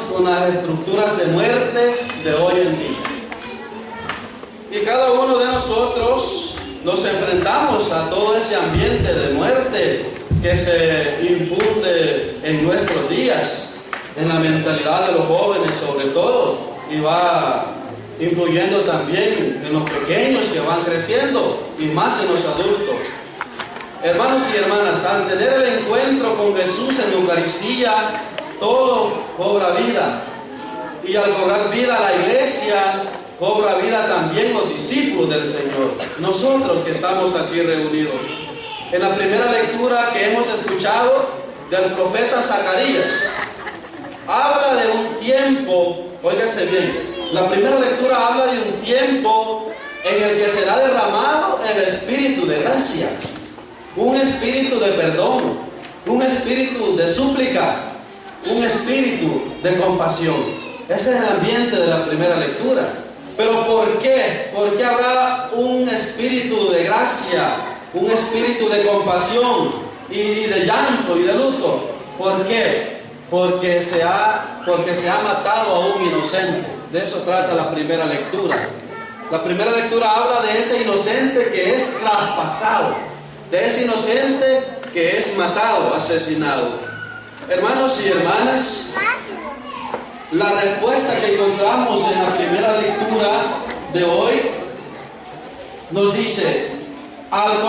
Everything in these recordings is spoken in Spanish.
con las estructuras de muerte de hoy en día. Y cada uno de nosotros nos enfrentamos a todo ese ambiente de muerte que se infunde en nuestros días, en la mentalidad de los jóvenes sobre todo, y va influyendo también en los pequeños que van creciendo y más en los adultos. Hermanos y hermanas, al tener el encuentro con Jesús en la Eucaristía, todo cobra vida. Y al cobrar vida la iglesia, cobra vida también los discípulos del Señor, nosotros que estamos aquí reunidos. En la primera lectura que hemos escuchado del profeta Zacarías, habla de un tiempo, óigase bien, la primera lectura habla de un tiempo en el que será derramado el Espíritu de gracia, un espíritu de perdón, un espíritu de súplica, un espíritu de compasión. Ese es el ambiente de la primera lectura. ¿Pero por qué? ¿Por qué habrá un espíritu de gracia, un espíritu de compasión y de llanto y de luto? ¿Por qué? Porque se ha matado a un inocente. De eso trata la primera lectura. La primera lectura habla de ese inocente que es traspasado, de ese inocente que es matado, asesinado. Hermanos y hermanas, la respuesta que encontramos en la primera lectura de hoy nos dice: al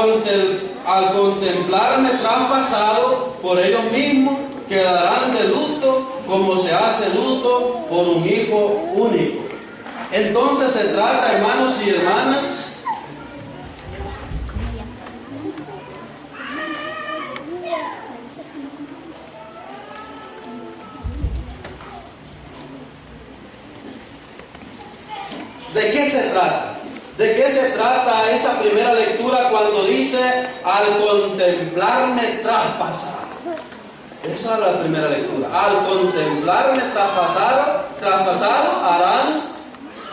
contemplarme traspasado, por ellos mismos quedarán de luto, como se hace luto por un hijo único. Entonces se trata, hermanos y hermanas, ¿de qué se trata? ¿De qué se trata esa primera lectura cuando dice al contemplarme traspasado? Esa es la primera lectura. Al contemplarme traspasado harán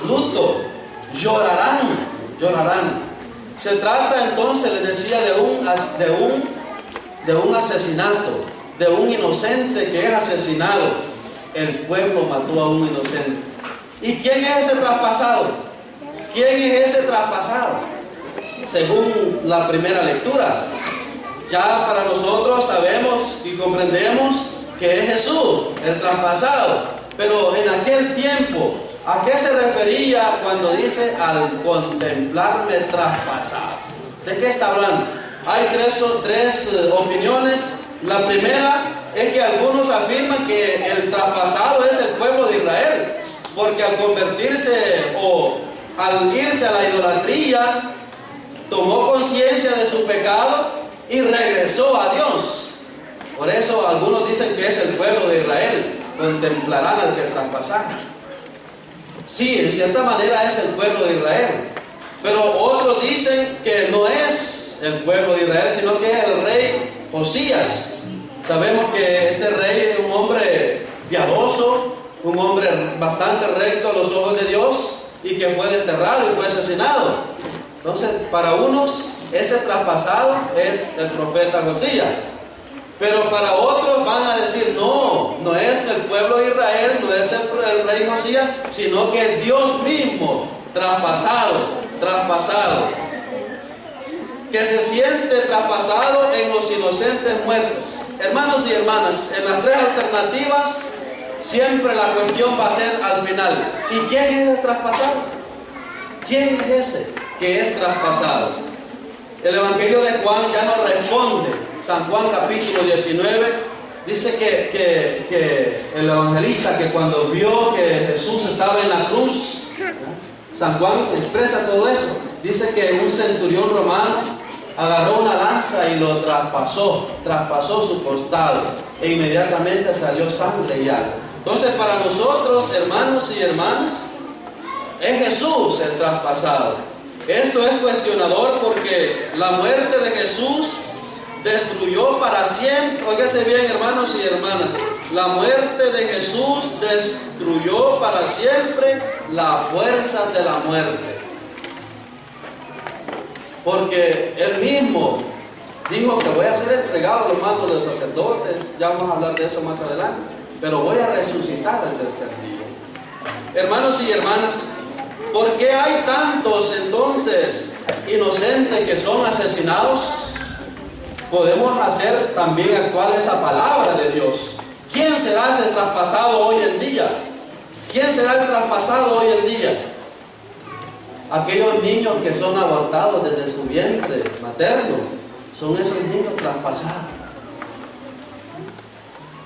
luto, llorarán. Se trata entonces, les decía, de un asesinato, de un inocente que es asesinado. El pueblo mató a un inocente. ¿Y quién es ese traspasado? ¿Quién es ese traspasado? Según la primera lectura, ya para nosotros sabemos y comprendemos que es Jesús, el traspasado. Pero en aquel tiempo, ¿a qué se refería cuando dice al contemplarme traspasado? ¿De qué está hablando? Hay tres opiniones. La primera es que algunos afirman que el traspasado es el pueblo de Israel, porque al convertirse o al irse a la idolatría, tomó conciencia de su pecado y regresó a Dios. Por eso algunos dicen que es el pueblo de Israel. Contemplarán al que traspasaron. Sí, en cierta manera es el pueblo de Israel, pero otros dicen que no es el pueblo de Israel, sino que es el rey Josías. Sabemos que este rey es un hombre piadoso, un hombre bastante recto a los ojos de Dios, y que fue desterrado y fue asesinado. Entonces, para unos, ese traspasado es el profeta Josías. Pero para otros van a decir, no es el pueblo de Israel, no es el rey Josías, sino que es Dios mismo, traspasado, que se siente traspasado en los inocentes muertos. Hermanos y hermanas, en las tres alternativas, siempre la cuestión va a ser al final: ¿y quién es el traspasado? ¿Quién es ese que es traspasado? El Evangelio de Juan ya nos responde. San Juan capítulo 19 dice que el evangelista, que cuando vio que Jesús estaba en la cruz, San Juan expresa todo eso. Dice que un centurión romano agarró una lanza y lo traspasó su costado, e inmediatamente salió sangre y agua. Entonces, para nosotros, hermanos y hermanas, es Jesús el traspasado. Esto es cuestionador porque la muerte de Jesús destruyó para siempre. Óigase bien, hermanos y hermanas, la muerte de Jesús destruyó para siempre las fuerzas de la muerte. Porque Él mismo dijo que voy a ser entregado a los mandos de los sacerdotes. Ya vamos a hablar de eso más adelante. pero voy a resucitar el tercer día. Hermanos y hermanas, ¿por qué hay tantos entonces inocentes que son asesinados? Podemos hacer también actual esa palabra de Dios. ¿Quién será ese traspasado hoy en día? ¿Quién será el traspasado hoy en día? Aquellos niños que son abortados desde su vientre materno, son esos niños traspasados.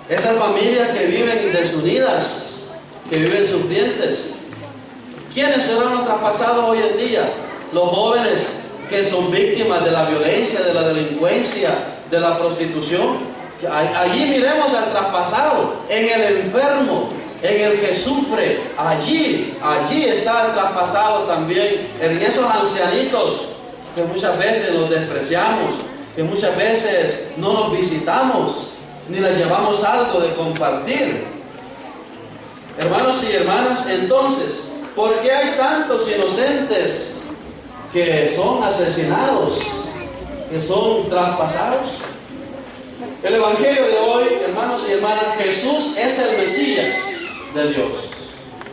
Esas familias que viven desunidas, que viven sufrientes. ¿Quiénes serán los traspasados hoy en día? Los jóvenes que son víctimas de la violencia, de la delincuencia, de la prostitución. Allí miremos al traspasado, en el enfermo, en el que sufre. Allí está el traspasado también, en esos ancianitos que muchas veces los despreciamos, que muchas veces no los visitamos, ni les llevamos algo de compartir. Hermanos y hermanas, entonces, ¿por qué hay tantos inocentes que son asesinados, que son traspasados? El Evangelio de hoy, hermanos y hermanas, Jesús es el Mesías de Dios.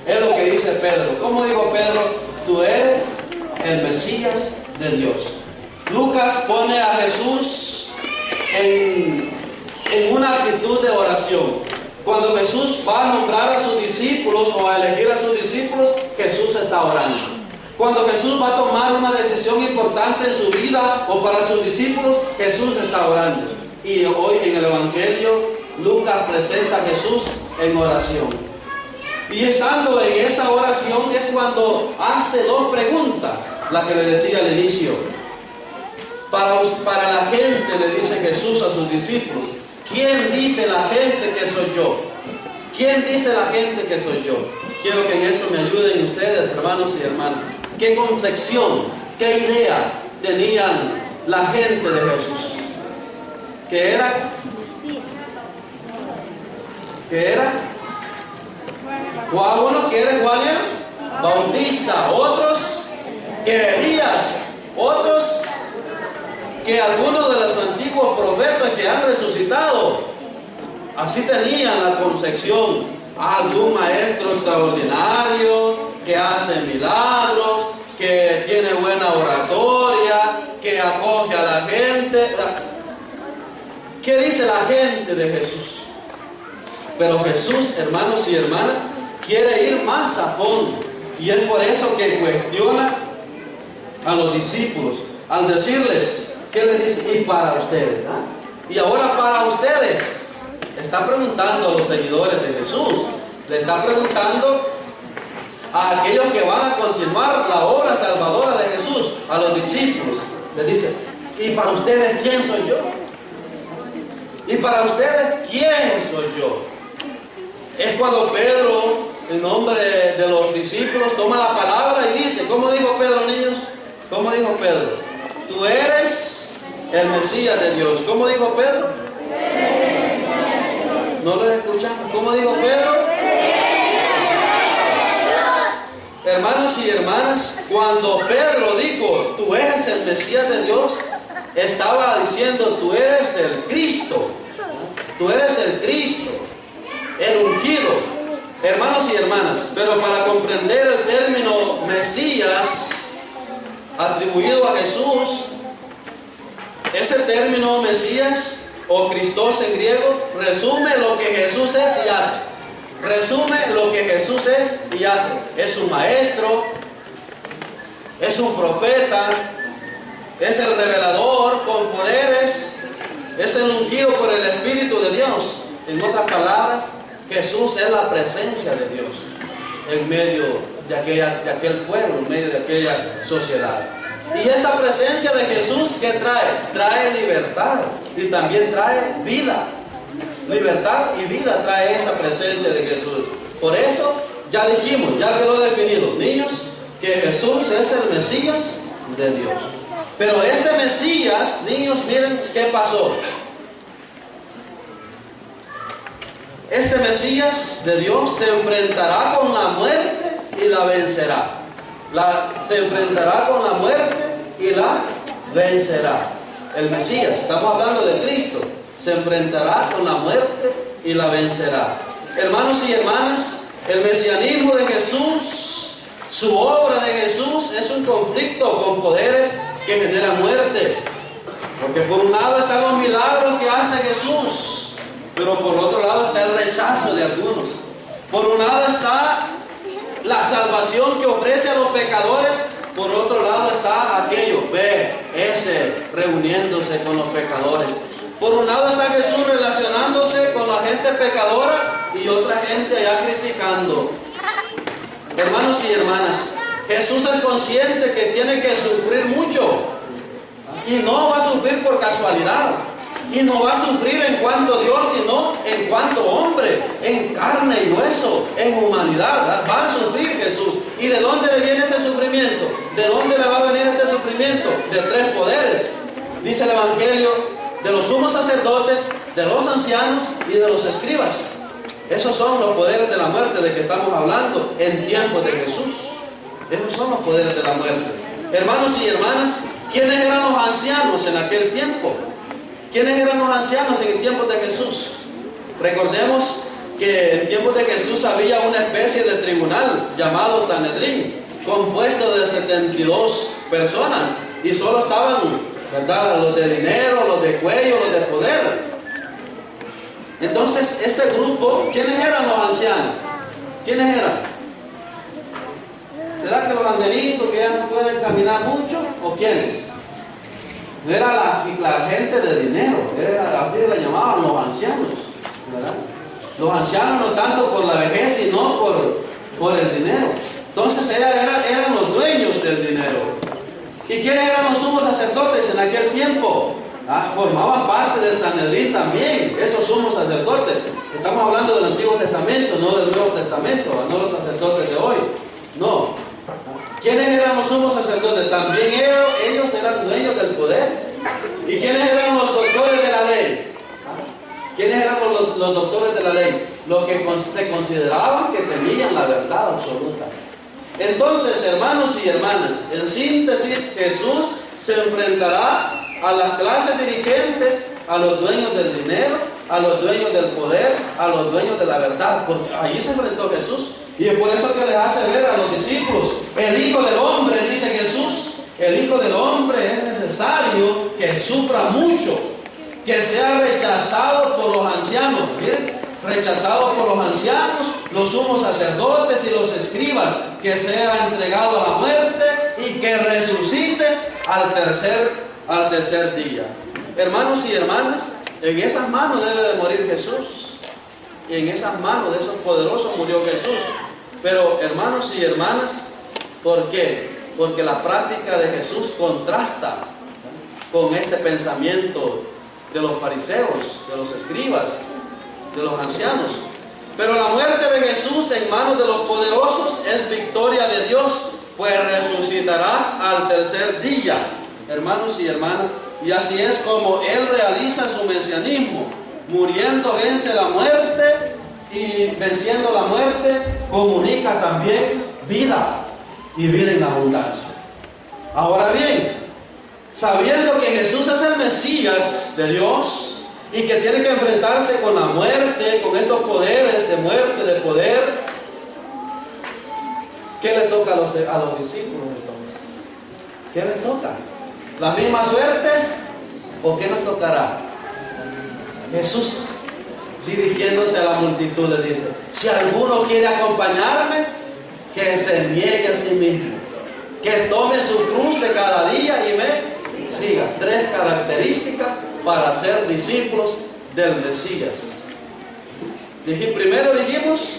Es lo que dice Pedro. ¿Cómo dijo Pedro? Tú eres el Mesías de Dios. Lucas pone a Jesús en una actitud de oración. Cuando Jesús va a nombrar a sus discípulos o a elegir a sus discípulos, Jesús está orando. Cuando Jesús va a tomar una decisión importante en su vida o para sus discípulos, Jesús está orando. Y hoy en el Evangelio, Lucas presenta a Jesús en oración. Y estando en esa oración es cuando hace dos preguntas, la que le decía al inicio. Para la gente, le dice Jesús a sus discípulos, ¿quién dice la gente que soy yo? ¿Quién dice la gente que soy yo? Quiero que en esto me ayuden ustedes, hermanos y hermanas. ¿Qué concepción, qué idea tenían la gente de Jesús? ¿Qué era? ¿Qué era? Unos que era Juan el Bautista, otros que Elías, otros que algunos de los antiguos profetas que han resucitado. Así tenían la concepción. Algún maestro extraordinario que hace milagros, que tiene buena oratoria, que acoge a la gente. ¿Qué dice la gente de Jesús? Pero Jesús, hermanos y hermanas, quiere ir más a fondo. Y es por eso que cuestiona a los discípulos al decirles, ¿qué les dice? Y para ustedes, ¿eh? Y ahora para ustedes. Está preguntando a los seguidores de Jesús. Le está preguntando a aquellos que van a continuar la obra salvadora de Jesús, a los discípulos. Les dice, ¿y para ustedes quién soy yo? ¿Y para ustedes quién soy yo? Es cuando Pedro, en nombre de los discípulos, toma la palabra y dice, ¿cómo dijo Pedro, niños? ¿Cómo dijo Pedro? Tú eres el Mesías de Dios. ¿Cómo dijo Pedro? ¿No lo escuchamos? ¿Cómo dijo Pedro? Hermanos y hermanas, cuando Pedro dijo, tú eres el Mesías de Dios, estaba diciendo, tú eres el Cristo. Tú eres el Cristo, el ungido. Hermanos y hermanas, pero para comprender el término Mesías atribuido a Jesús, ese término Mesías o Christos en griego resume lo que Jesús es y hace. Resume lo que Jesús es y hace. Es un maestro, es un profeta, es el revelador con poderes, es el ungido por el Espíritu de Dios. En otras palabras, Jesús es la presencia de Dios en medio de aquel pueblo, en medio de aquella sociedad. Y esta presencia de Jesús, ¿qué trae? Trae libertad y también trae vida. Libertad y vida trae esa presencia de Jesús. Por eso, ya dijimos, ya quedó definido, niños, que Jesús es el Mesías de Dios. Pero este Mesías, niños, miren qué pasó. Este Mesías de Dios se enfrentará con la muerte y la vencerá. Se enfrentará con la muerte y la vencerá. El Mesías, estamos hablando de Cristo, se enfrentará con la muerte y la vencerá. Hermanos y hermanas, el mesianismo de Jesús, su obra de Jesús, es un conflicto con poderes que generan muerte. Porque por un lado están los milagros que hace Jesús, pero por otro lado está el rechazo de algunos. Por un lado está la salvación que ofrece a los pecadores, por otro lado está aquello, ese reuniéndose con los pecadores. Por un lado está Jesús relacionándose con la gente pecadora y otra gente allá criticando. Hermanos y hermanas, Jesús es consciente que tiene que sufrir mucho y no va a sufrir por casualidad. Y no va a sufrir en cuanto Dios, sino en cuanto hombre, en carne y hueso, en humanidad, ¿verdad? Va a sufrir Jesús. ¿Y de dónde le viene este sufrimiento? ¿De dónde le va a venir este sufrimiento? De tres poderes. Dice el Evangelio, de los sumos sacerdotes, de los ancianos y de los escribas. Esos son los poderes de la muerte de que estamos hablando en tiempos de Jesús. Esos son los poderes de la muerte. Hermanos y hermanas, ¿quiénes eran los ancianos en aquel tiempo? ¿Quiénes eran los ancianos en el tiempo de Jesús? Recordemos que en tiempos de Jesús había una especie de tribunal llamado Sanedrín, compuesto de 72 personas, y solo estaban, ¿verdad?, los de dinero, los de cuello, los de poder. Entonces, este grupo, ¿quiénes eran los ancianos? ¿Quiénes eran? ¿Será que los banderitos que ya no pueden caminar mucho? ¿O quiénes? No era la gente de dinero, así le llamaban los ancianos, ¿verdad? Los ancianos no tanto por la vejez, sino por el dinero. Entonces eran los dueños del dinero. ¿Y quiénes eran los sumos sacerdotes en aquel tiempo? Formaban parte del Sanedrín también, esos sumos sacerdotes. Estamos hablando del Antiguo Testamento, no del Nuevo Testamento, no los sacerdotes de hoy. No. ¿Quiénes eran los sumos sacerdotes? También ellos eran dueños del poder. ¿Y quiénes eran los doctores de la ley? ¿Quiénes eran los doctores de la ley? Los que se consideraban que tenían la verdad absoluta. Entonces, hermanos y hermanas, en síntesis, Jesús se enfrentará a las clases dirigentes, a los dueños del dinero, a los dueños del poder, a los dueños de la verdad. Porque allí se enfrentó Jesús. Y es por eso que les hace ver a los discípulos, el Hijo del Hombre, dice Jesús, el Hijo del Hombre es necesario que sufra mucho, que sea rechazado por los ancianos. Miren, rechazado por los ancianos, los sumos sacerdotes y los escribas, que sea entregado a la muerte y que resucite al tercer día. Hermanos y hermanas, en esas manos debe de morir Jesús. Y en esas manos de esos poderosos murió Jesús. Pero hermanos y hermanas, ¿por qué? Porque la práctica de Jesús contrasta con este pensamiento de los fariseos, de los escribas, de los ancianos. Pero la muerte de Jesús en manos de los poderosos es victoria de Dios, pues resucitará al tercer día. Hermanos y hermanas, y así es como Él realiza su mesianismo. Muriendo vence la muerte, y venciendo la muerte comunica también vida, y vida en abundancia. Ahora bien, sabiendo que Jesús es el Mesías de Dios y que tiene que enfrentarse con la muerte, con estos poderes de muerte, de poder, ¿qué le toca a los discípulos entonces? ¿Qué les toca? ¿La misma suerte? ¿O qué nos tocará? Jesús, dirigiéndose a la multitud, le dice: si alguno quiere acompañarme, que se niegue a sí mismo, que tome su cruz de cada día y me siga. Tres características para ser discípulos del Mesías. Primero dijimos,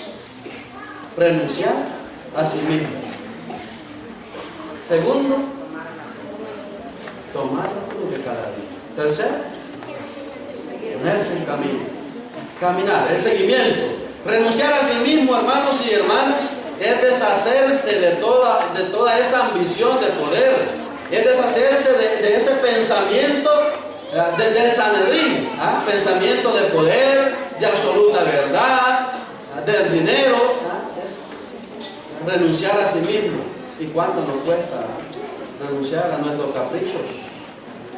renunciar a sí mismo. Segundo, tomar la cruz de cada día. Tercero, ponerse en camino, caminar, el seguimiento. Renunciar a sí mismo, hermanos y hermanas, es deshacerse de toda esa ambición de poder, es deshacerse de ese pensamiento del Sanedrín, pensamiento de poder, de absoluta verdad, del dinero, renunciar a sí mismo. ¿Y cuánto nos cuesta renunciar a nuestros caprichos?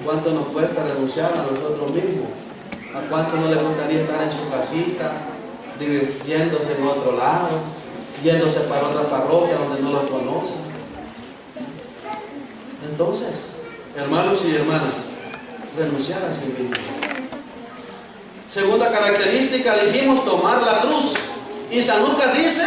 ¿Cuánto nos cuesta renunciar a nosotros mismos? ¿A cuánto no le gustaría estar en su casita, yéndose en otro lado, yéndose para otra parroquia donde no lo conocen. Entonces, hermanos y hermanas, renunciar a sí mismo. Segunda característica, dijimos tomar la cruz. Y San Lucas dice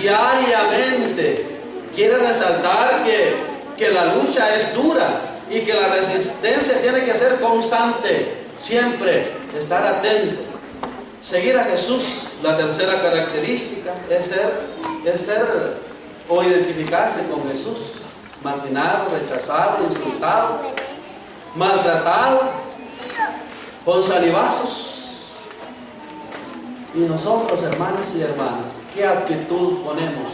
diariamente. Quiere resaltar que la lucha es dura y que la resistencia tiene que ser constante. Siempre estar atento. Seguir a Jesús. La tercera característica es ser o identificarse con Jesús. Marginado, rechazado, insultado, maltratado, con salivazos. Y nosotros, hermanos y hermanas, ¿qué actitud ponemos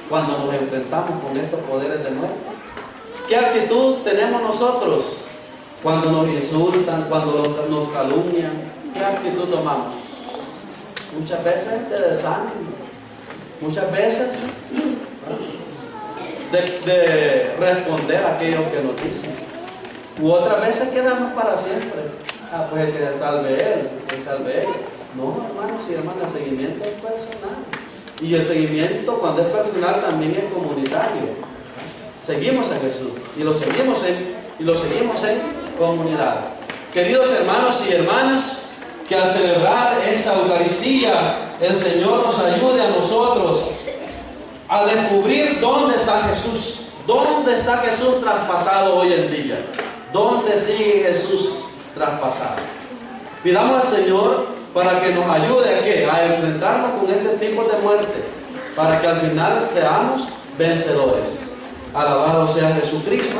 cuando nos enfrentamos con estos poderes de muerte? ¿Qué actitud tenemos nosotros cuando nos insultan, cuando nos calumnian? ¿Qué actitud tomamos? Muchas veces de desánimo, muchas veces de responder a aquellos que nos dicen, u otras veces quedamos para siempre. Pues que se salve él, que se salve ella. No, hermanos y hermanas, el seguimiento es personal. Y el seguimiento, cuando es personal, también es comunitario. Seguimos a Jesús y lo seguimos en comunidad. Queridos hermanos y hermanas, que al celebrar esta Eucaristía, el Señor nos ayude a nosotros a descubrir dónde está Jesús. ¿Dónde está Jesús traspasado hoy en día? ¿Dónde sigue Jesús traspasado? Pidamos al Señor para que nos ayude a enfrentarnos con este tipo de muerte, para que al final seamos vencedores. Alabado sea Jesucristo.